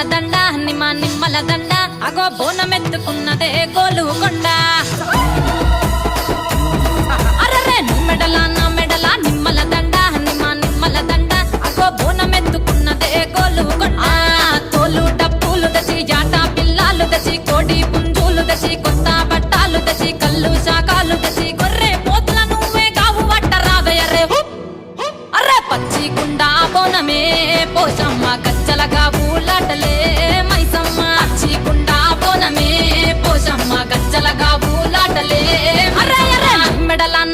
దండ నిమ్మల దండ అగో బోనమెత్తుకున్నదే గోలుకొండ అరరే నా మెడల నిమ్మల దండ నిమ్మల దండ అగో బోనమెత్తుకున్నదే గోలుకొండ తోలు డప్పులు దచి జాట పిల్లాలు దచి కోడి పుంజులు దచి కొత్త బట్టాలు దచి కళ్ళు శాకాలు దచి గొర్రె పోతుల నువ్వే గావు వట్ట రావయ్యరే అరే పచ్చి కుండ బోనమే పోషమ్మ గజ్జలగా ఊలాటలే మైసమ్మ పచ్చి కుండ బోనమే పోషమ్మ గజ్జలగా ఊలాటలే అరే అరే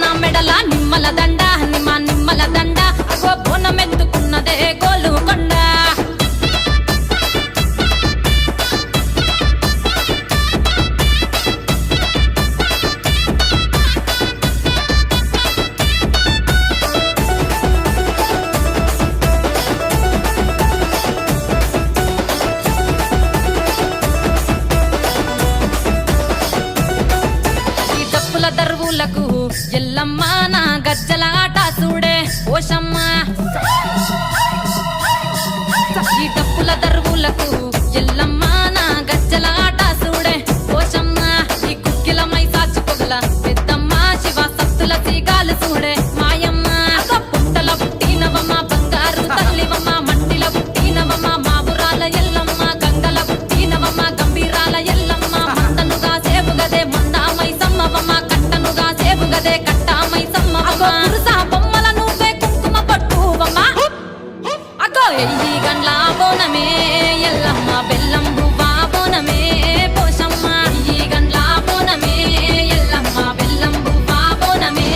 నా మెడల నిమ్మల దండ నిమ్మల దండ అగో బోనమెత్తుకున్నదే గోలుకొండ దరువులకు ఎల్లమ్మ నా గజ్జల ఆట చూడే ఓషమ్మ ఈ డప్పుల దరువులకు ఎల్లమ్మ నా గజ్జల ఆట చూడే ఓషమ్మ ఈ కుక్కిల మై సాచి పొగల పెద్దమ్మ శివ సత్తుల సీగాలు చూడే మాయమ్మ పుట్టల పుట్టినవమ్మ బంగారు తల్లివమ్మ మంటిల పుట్టినవమ్మ మావురాల ఎల్లమ్మ గంగల పుట్టినవమ్మ గంభీరాల ఎల్లమ్మ మందనుగా సేపుగదే మందా మైసమ్మవమ్మ గదే కట్టామై సమ్మవమ్మ పురుసా బొమ్మల నువ్వే కుంకుమ పట్టువమ్మ అగో ఎయ్యి గండ్ల బోనమే ఎల్లమ్మ బెల్లం బువ్వా బోనమే పోషమ్మ ఎయ్యి గండ్ల బోనమే ఎల్లమ్మ బెల్లం బువ్వా బోనమే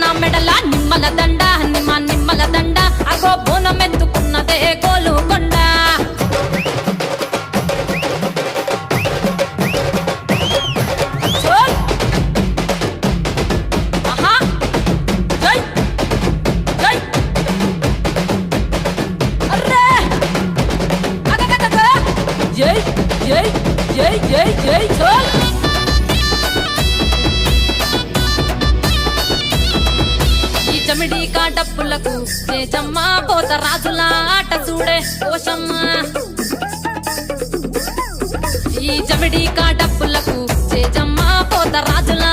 నా మెడల నిమ్మల దండ నిమ్మల దండ అగో బోనమెత్తుకున్నదే గోలుకొండ ఈ జమిడి డప్పులకు చేజమ్మ పోత రాజుల ఆట చూడే ఓషమ్మ ఈ జమిడి డప్పులకు చేజమ్మ పోత రాజుల